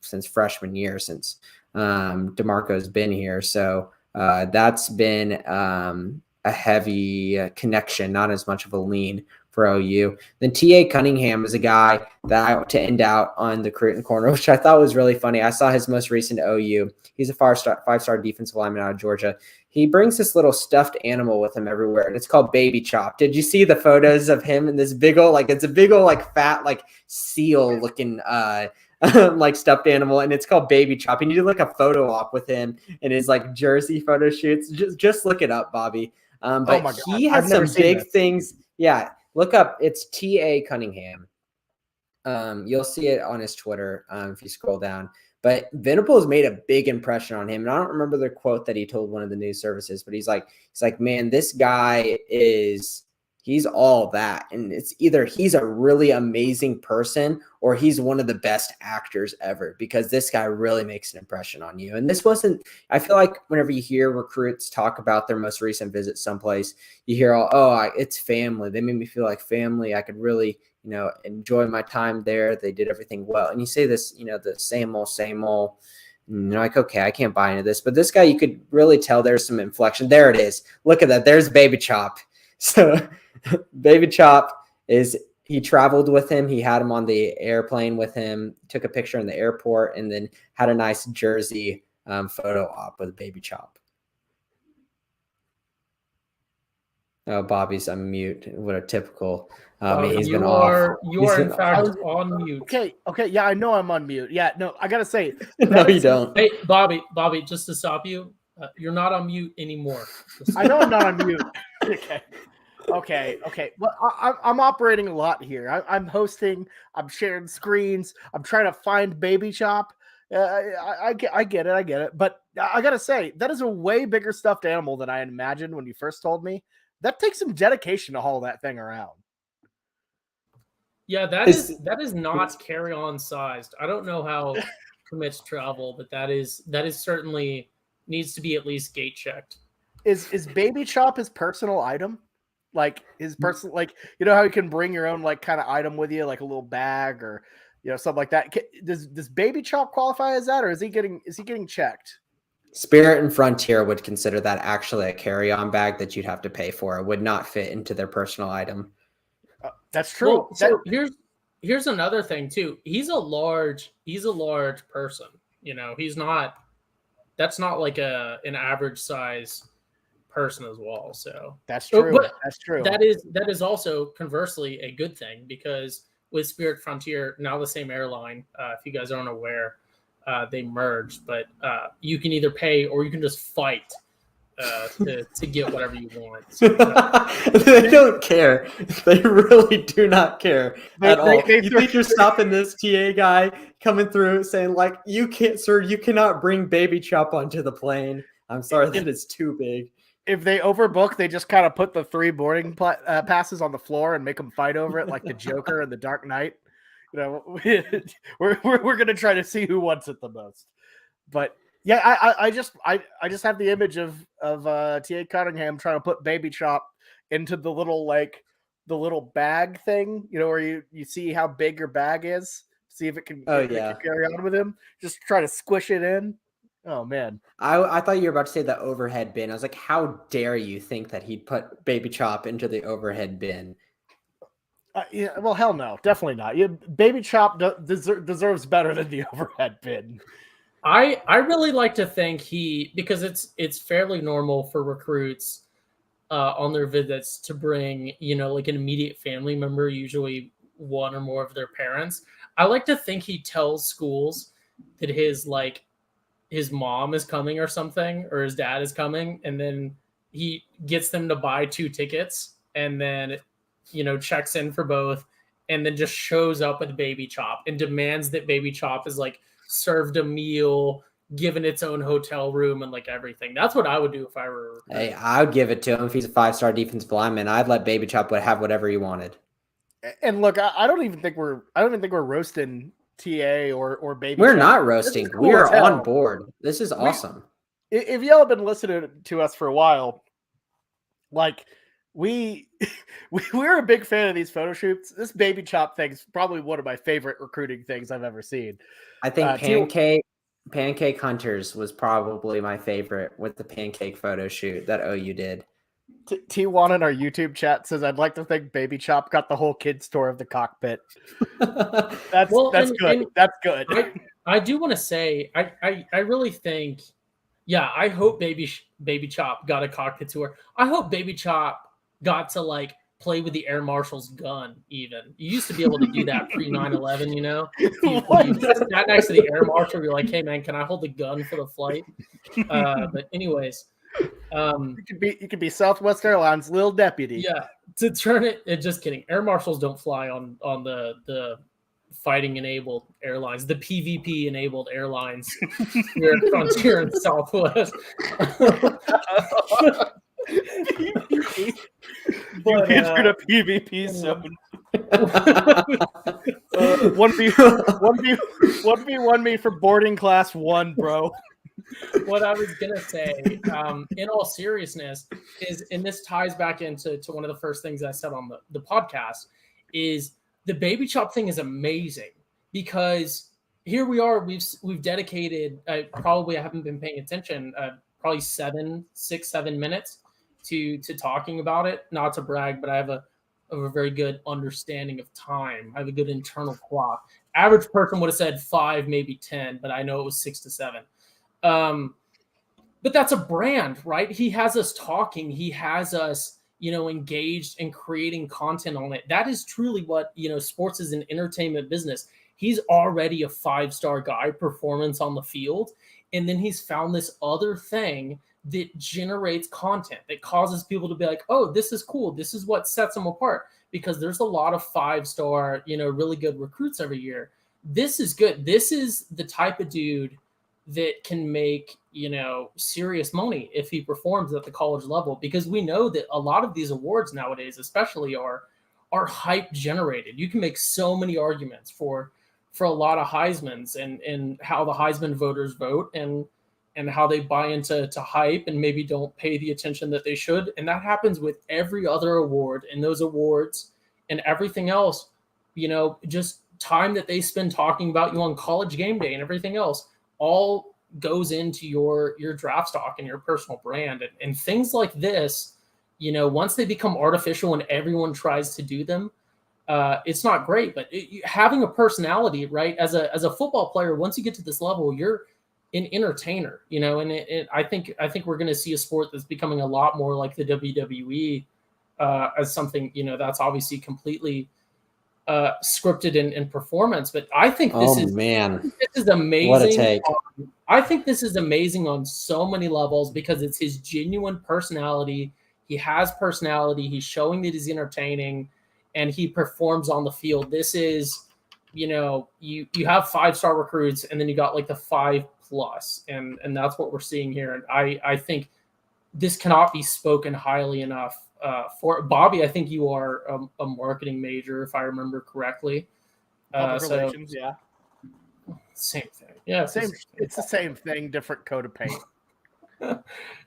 since freshman year, since DeMarco's been here. So that's been a heavy connection, not as much of a lean for OU. Then T.A. Cunningham is a guy that to end out on the Cruden Corner, which I thought was really funny. I saw his most recent OU. He's a 5-star defensive lineman out of Georgia. he brings this little stuffed animal with him everywhere, and it's called Baby Chop. Did you see the photos of him in this big old, like, it's a big old, like, fat, like, seal looking like stuffed animal, and it's called Baby Chop. You need to look a photo op with him in his like jersey photo shoots. Just look it up, Bobby. But my he God. has I've never some seen big this. things. Yeah, look up. It's T.A. Cunningham. You'll see it on his Twitter if you scroll down. But Venables made a big impression on him, and I don't remember the quote that he told one of the news services, but he's like, man, this guy he's all that. And it's either he's a really amazing person or he's one of the best actors ever, because this guy really makes an impression on you. And this wasn't, I feel like whenever you hear recruits talk about their most recent visit someplace, you hear, it's family. They made me feel like family. I could really, enjoy my time there. They did everything well. And you say this, the same old, and you're like, okay, I can't buy into this. But this guy, you could really tell there's some inflection. There it is. Look at that. There's Baby Chop. So Baby Chop he traveled with him. He had him on the airplane with him, took a picture in the airport, and then had a nice jersey photo op with Baby Chop. Oh, Bobby's on mute. What a typical. He's been off. You are in fact on mute. Okay. Yeah, I know I'm on mute. Yeah, no, I gotta say. No, you don't. Hey, Bobby, just to stop you, you're not on mute anymore. I know I'm not on mute. Okay. Well, I'm operating a lot here. I'm hosting. I'm sharing screens. I'm trying to find Baby Chop. I get it. But I gotta say, that is a way bigger stuffed animal than I imagined when you first told me. That takes some dedication to haul that thing around. Yeah, that is not carry-on sized. I don't know how commits travel, but that is certainly needs to be at least gate checked. Is Baby Chop his personal item? Like his personal, like, how you can bring your own like kind of item with you, like a little bag or something like that. Does Baby Chop qualify as that, or is he getting checked? Spirit and Frontier would consider that actually a carry-on bag that you'd have to pay for. It would not fit into their personal item. That's true. Well, so here's another thing too. He's a large person. That's not like an average size person as well. So that's true. But that's true. That is also conversely a good thing, because with Spirit Frontier, now the same airline, if you guys aren't aware, they merged, but you can either pay or you can just fight to get whatever you want. So, they don't care. They really do not care at all. You think you're stopping this TA guy coming through saying like, you can't, sir, you cannot bring Baby Chop onto the plane. I'm sorry, that is too big. If they overbook, they just kind of put the 3 boarding passes on the floor and make them fight over it, like the Joker and the Dark Knight. We're gonna try to see who wants it the most. But yeah, I just have the image of T.A. Cunningham trying to put Baby Chop into the little bag thing, where you see how big your bag is, see if it can, it can carry on with him. Just try to squish it in. Oh man, I thought you were about to say the overhead bin. I was like, how dare you think that he'd put Baby Chop into the overhead bin? Yeah, well, hell no, definitely not. Baby Chop deserves better than the overhead bin. I really like to think because it's fairly normal for recruits on their visits to bring, like an immediate family member, usually one or more of their parents. I like to think he tells schools that his mom is coming or something, or his dad is coming, and then he gets them to buy 2 tickets and then checks in for both, and then just shows up with Baby Chop and demands that Baby Chop is like served a meal, given its own hotel room, and like everything. That's what I would do if I were. Hey, I would give it to him if he's a 5-star defensive lineman. I'd let Baby Chop have whatever he wanted. And look, I don't even think we're roasting TA or Baby. We're Chop. not roasting. Cool, we are on board. This is awesome. If y'all have been listening to us for a while, like we're a big fan of these photo shoots. This Baby Chop thing is probably one of my favorite recruiting things I've ever seen. I think Pancake Hunters was probably my favorite with the pancake photo shoot that OU did. T1 in our YouTube chat says, I'd like to think Baby Chop got the whole kids tour of the cockpit. That's good. That's good. I do want to say, I really think Yeah, I hope Baby Chop got a cockpit tour. I hope Baby Chop got to like play with the Air Marshal's gun. Even you used to be able to do that pre 9/11. You know, you sat next to the Air Marshal, you're like, "Hey man, can I hold the gun for the flight?" But anyways, you could be Southwest Airlines' little deputy. yeah. To turn it, just kidding. Air Marshals don't fly on the fighting enabled airlines, the PvP enabled airlines here at Frontier and Southwest. You entered a PvP zone. 1v1 me for boarding class 1, bro. What I was gonna say, in all seriousness, is, and this ties back into one of the first things I said on the podcast, is the Baby Chop thing is amazing because here we are, we've dedicated probably, I haven't been paying attention, probably 6-7 minutes to talking about it. Not to brag, but I have a very good understanding of time. I have a good internal clock. Average person would have said 5, maybe 10, but I know it was 6 to 7. But that's a brand, right? He has us talking. He has us, engaged and creating content on it. That is truly what, sports is an entertainment business. He's already a 5-star guy, performance on the field. And then he's found this other thing that generates content that causes people to be like, oh, this is cool. This is what sets him apart, because there's a lot of 5-star, really good recruits every year. This is good. This is the type of dude that can make, serious money if he performs at the college level, because we know that a lot of these awards nowadays, especially are hype generated. You can make so many arguments for a lot of Heismans and how the Heisman voters vote and how they buy into hype and maybe don't pay the attention that they should. And that happens with every other award, and those awards and everything else, just time that they spend talking about you on College Game Day and everything else all goes into your draft stock and your personal brand. And things like this, once they become artificial and everyone tries to do them, it's not great. But having a personality, right, as a football player, once you get to this level, you're an entertainer, and I think we're going to see a sport that's becoming a lot more like the WWE, as something, that's obviously completely scripted in performance. But I think this is amazing. What a take. I think this is amazing on so many levels because it's his genuine personality. He has personality. He's showing that he's entertaining, and he performs on the field. This is, you have 5-star recruits, and then you got like the 5+, and that's what we're seeing here. And I think this cannot be spoken highly enough. For Bobby, I think you are a marketing major, if I remember correctly. Public relations, yeah. Same thing. Yeah, it's the same thing, different coat of paint.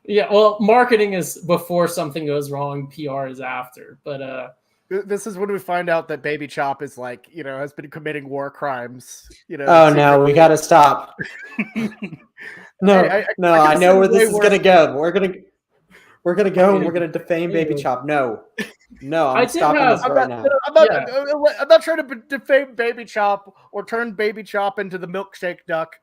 Yeah, well, marketing is before something goes wrong, PR is after. But this is when we find out that Baby Chop is like, has been committing war crimes. Oh no, we got to stop. I know where this is gonna go. We're gonna go and we're gonna defame Baby Chop. No, I'm stopping this right now. I'm not trying to defame Baby Chop or turn Baby Chop into the milkshake duck.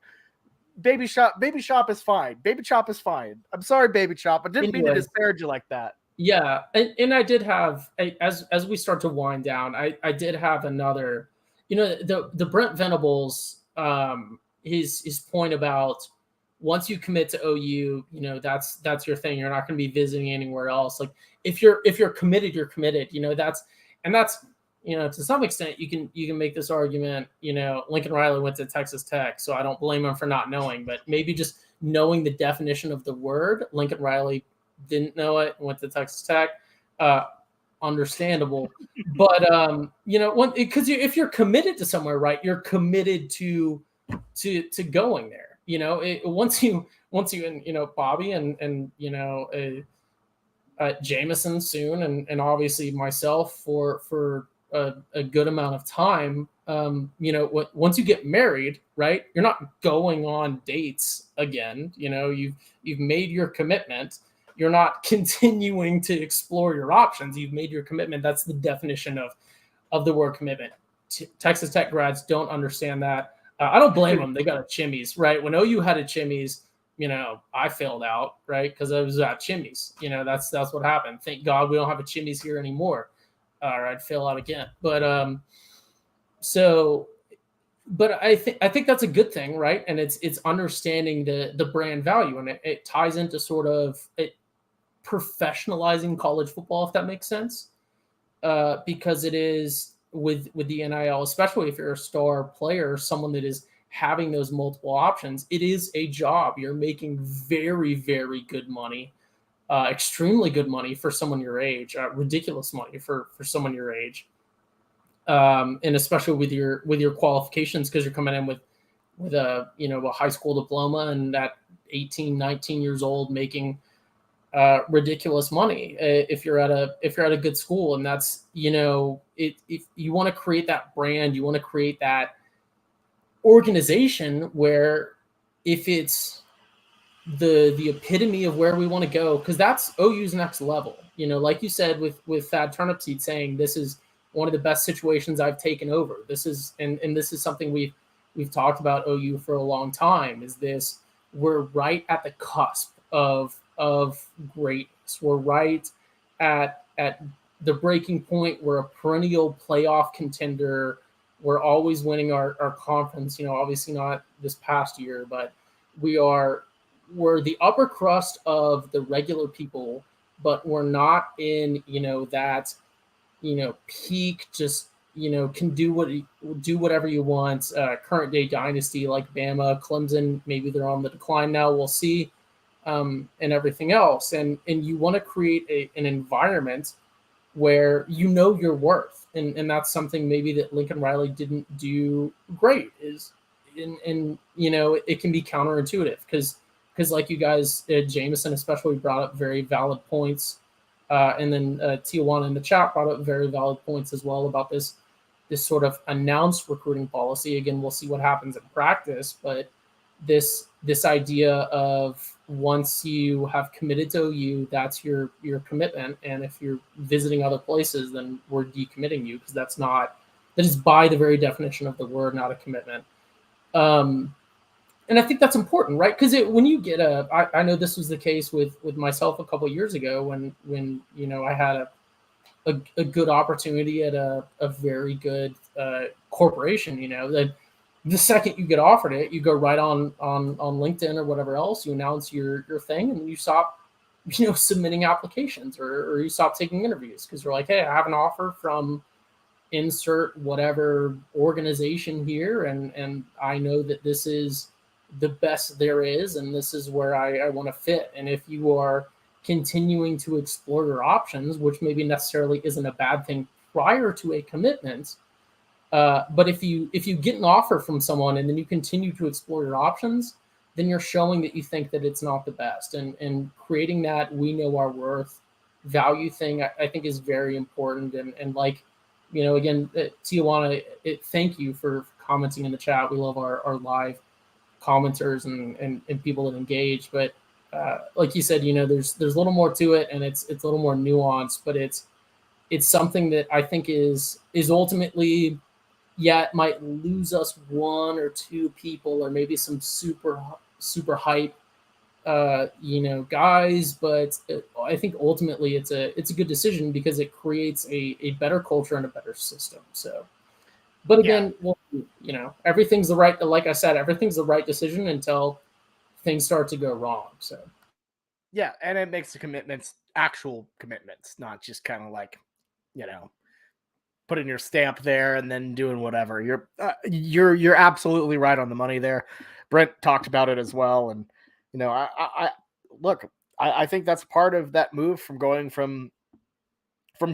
Baby Chop is fine. Baby Chop is fine. I'm sorry, Baby Chop. I didn't mean to disparage you like that. Yeah, and I did have, as we start to wind down, I did have another, the Brent Venables, his point about once you commit to OU, that's your thing. You're not going to be visiting anywhere else. Like if you're committed, you're committed. That's to some extent you can make this argument. Lincoln Riley went to Texas Tech, so I don't blame him for not knowing. But maybe just knowing the definition of the word, Lincoln Riley didn't know it, went to Texas Tech. Understandable, but because if you're committed to somewhere, right, you're committed to going there. Once you and Bobby and Jameson soon, and obviously myself for a good amount of time. Once you get married, right, you're not going on dates again. You've made your commitment. You're not continuing to explore your options. You've made your commitment. That's the definition of the word commitment. Texas Tech grads don't understand that. I don't blame them. They got a Chimmies, right? When OU had a Chimmies, I failed out, right? Because I was at Chimneys. That's what happened. Thank God we don't have a Chimneys here anymore, or I'd fail out again. But I think that's a good thing, right? And it's understanding the brand value, and it ties into sort of professionalizing college football, if that makes sense, because it is with the NIL, especially if you're a star player, someone that is having those multiple options. It is a job. You're making very, very good money, extremely good money for someone your age, ridiculous money for someone your age, and especially with your qualifications, because you're coming in with a high school diploma and at 18, 19 years old making ridiculous money if you're at a good school. And that's if you want to create that brand, you want to create that organization where if it's the epitome of where we want to go, because that's OU's next level. Like you said with Thad Turnipseed saying this is one of the best situations I've taken over. This is and this is something we've talked about OU for a long time. Is this we're right at the cusp of greatness. We're right at the breaking point. We're a perennial playoff contender. We're always winning our conference. Obviously not this past year, but we're the upper crust of the regular people, but we're not in that peak just can do whatever you want. Current day dynasty like Bama, Clemson, maybe they're on the decline now. We'll see. And everything else. And you want to create an environment where your worth. And that's something maybe that Lincoln Riley didn't do great is it can be counterintuitive because like you guys, Jameson especially brought up very valid points. And then Tijuana in the chat brought up very valid points as well about this sort of announced recruiting policy. Again, we'll see what happens in practice, but this idea of once you have committed to OU, that's your commitment. And if you're visiting other places, then we're decommitting you because that is by the very definition of the word, not a commitment. And I think that's important, right? Because when you get I know this was the case with myself a couple of years ago when I had a good opportunity at a very good corporation, that the second you get offered it, you go right on LinkedIn or whatever else, you announce your thing, and you stop, submitting applications or you stop taking interviews because you're like, hey, I have an offer from insert whatever organization here, and I know that this is the best there is, and this is where I want to fit. And if you are continuing to explore your options, which maybe necessarily isn't a bad thing prior to a commitment, but if you get an offer from someone and then you continue to explore your options, then you're showing that you think that it's not the best. And creating that we know our worth value thing, I think is very important. And like, again, Tijuana, thank you for commenting in the chat. We love our live commenters and people that engage. But like you said, there's a little more to it, and it's a little more nuanced, but it's something that I think is ultimately, it might lose us one or two people or maybe some super hype guys, but I think ultimately it's a good decision because it creates a better culture and a better system. So, but again, everything's like I said, everything's the right decision until things start to go wrong. So yeah, and it makes the commitments actual commitments, not just kind of like putting your stamp there and then doing whatever. You're absolutely right on the money there. Brent talked about it as well, and I think that's part of that move from going from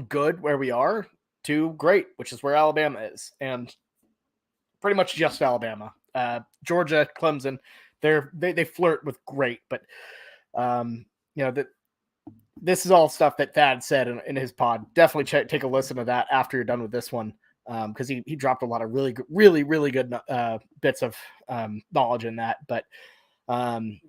good where we are to great, which is where Alabama is, and pretty much just Alabama. Georgia, Clemson, they flirt with great, but that. This is all stuff that Thad said in his pod. Definitely take a listen to that after you're done with this one, because he dropped a lot of really good bits of knowledge in that. But I'm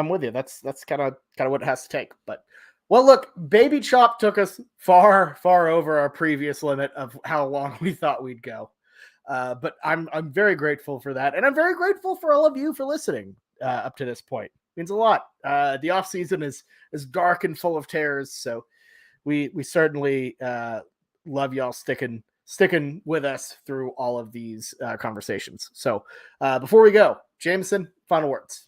with you. That's kind of what it has to take. But well, look, Baby Chop took us far over our previous limit of how long we thought we'd go. But I'm very grateful for that, and I'm very grateful for all of you for listening. up to this point. It means a lot. The off season is dark and full of terrors, so we certainly love y'all sticking with us through all of these conversations. So before we go, Jameson, final words.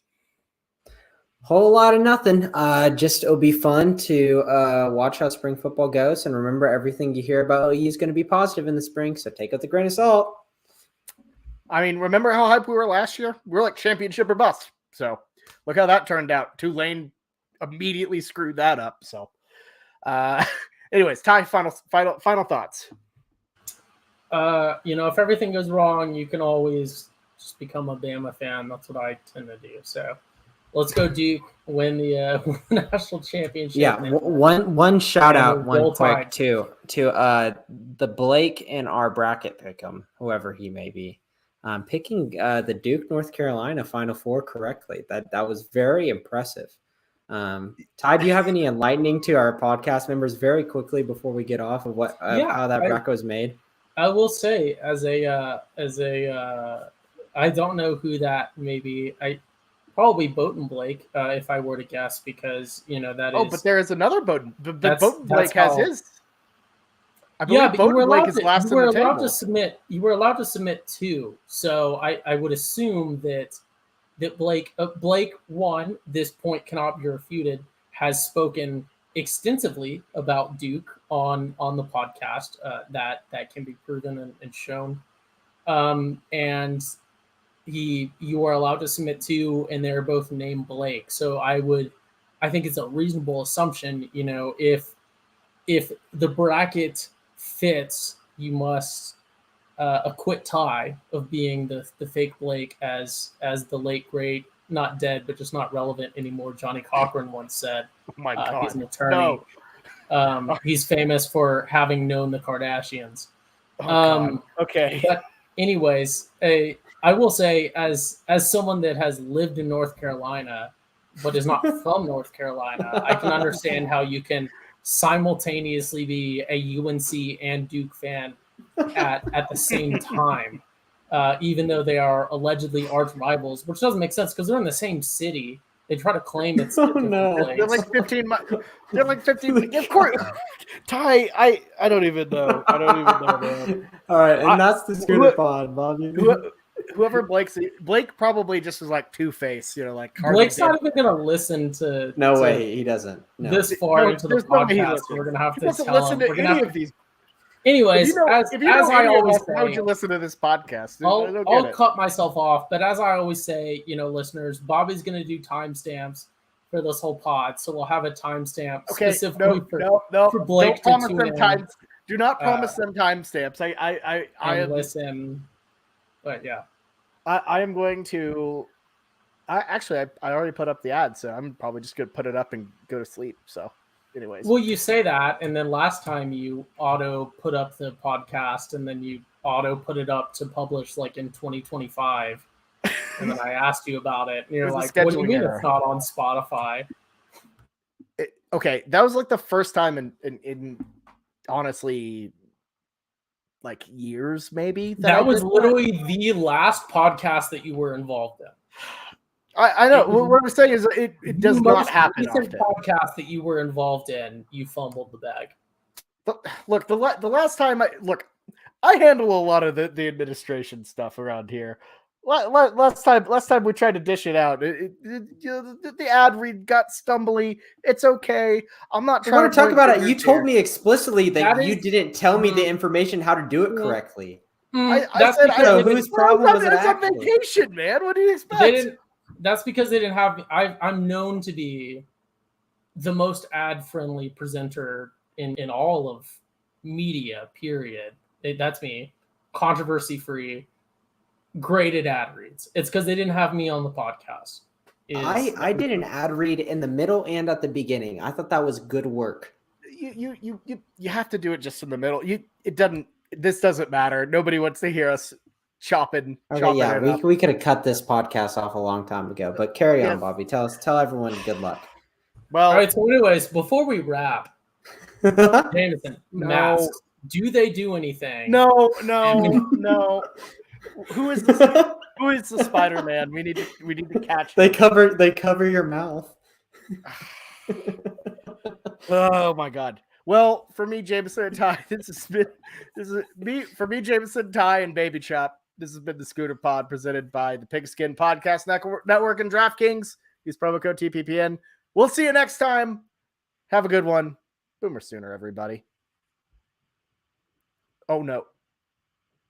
Whole lot of nothing. Just it'll be fun to watch how spring football goes, and remember everything you hear about OU is going to be positive in the spring. So take it with a grain of salt. I mean, remember how hyped we were last year? We were like championship or bust. So look how that turned out. Tulane immediately screwed that up. So, anyways, Ty, final thoughts. If everything goes wrong, you can always just become a Bama fan. That's what I tend to do. So. Let's go Duke, win the national championship. Yeah, one shout out, one quick to the Blake in our bracket pick'em, whoever he may be, picking the Duke North Carolina Final Four correctly. That was very impressive. Ty, do you have any enlightening to our podcast members very quickly before we get off of how that bracket was made? I will say I don't know who that may be. Probably Bowden Blake, if I were to guess, because that is. Oh, but there is another Bowden. Bowden Blake has his. I believe but Bowden Blake is last in the table. You were allowed to submit two, so I would assume that Blake one, this point cannot be refuted, has spoken extensively about Duke on the podcast. That can be proven and shown, and. You are allowed to submit two, and they're both named Blake. So I think it's a reasonable assumption, if the bracket fits, you must acquit Ty of being the fake Blake, as the late great, not dead but just not relevant anymore, Johnny Cochran once said. Oh my God, he's an attorney. No. He's famous for having known the Kardashians. Okay. But anyways, I will say, as someone that has lived in North Carolina, but is not from North Carolina, I can understand how you can simultaneously be a UNC and Duke fan at the same time, even though they are allegedly arch rivals, which doesn't make sense because they're in the same city. They try to claim it's different place. They're like 15 miles. They're like 15. Of course, Ty. I don't even know. Man. All right, and that's the Schooner Pod, Bobby. Whoever Blake probably just is like Two-Face, like Blake's not even gonna listen to. No way, he doesn't. No. This far into the podcast, we're gonna have to tell him. Any of these. Anyways, as I always say, how would you listen to this podcast? I'll cut myself off, but as I always say, listeners, Bobby's gonna do timestamps for this whole pod, so we'll have a timestamp specifically for Blake to tune in. Do not promise them timestamps. I listen. But yeah, I am going to. I already put up the ad, so I'm probably just gonna put it up and go to sleep. So, anyways. Well, you say that, and then last time you auto put up the podcast, and then you auto put it up to publish like in 2025, and then I asked you about it, and you're like, "What do you mean it's not on Spotify?" Okay, that was like the first time in honestly. Like years, maybe. That was literally the last podcast that you were involved in. I know. What I'm saying is, it does not happen often. Podcast that you were involved in, you fumbled the bag. Look, the last time I handle a lot of the administration stuff around here. Last time we tried to dish it out, the ad read got stumbly. It's okay. I'm not trying to talk about it. You told me explicitly that you didn't tell me the information how to do it correctly. I said, whose problem was it actually? On vacation, man. What do you expect? That's because they didn't have. I'm known to be the most ad-friendly presenter in all of media. Period. That's me. Controversy-free. Graded ad reads. It's because they didn't have me on the podcast. I did an ad read in the middle and at the beginning. I thought that was good work. You have to do it just in the middle. This doesn't matter. Nobody wants to hear us chopping. Yeah, we could have cut this podcast off a long time ago. But carry on, Bobby. Tell everyone good luck. Well, all right. So, anyways, before we wrap, Jameson, masks. Do they do anything? No. Who is this? Who is the Spider-Man? We need to catch They him. cover your mouth. Oh my god. Well, for me, Jameson and Ty, this is me for me, Jameson, Ty, and Baby Chop. This has been the Schooner Pod presented by the Pigskin Podcast Network and DraftKings. Use promo code TPPN. We'll see you next time. Have a good one. Boomer Sooner, everybody. Oh no.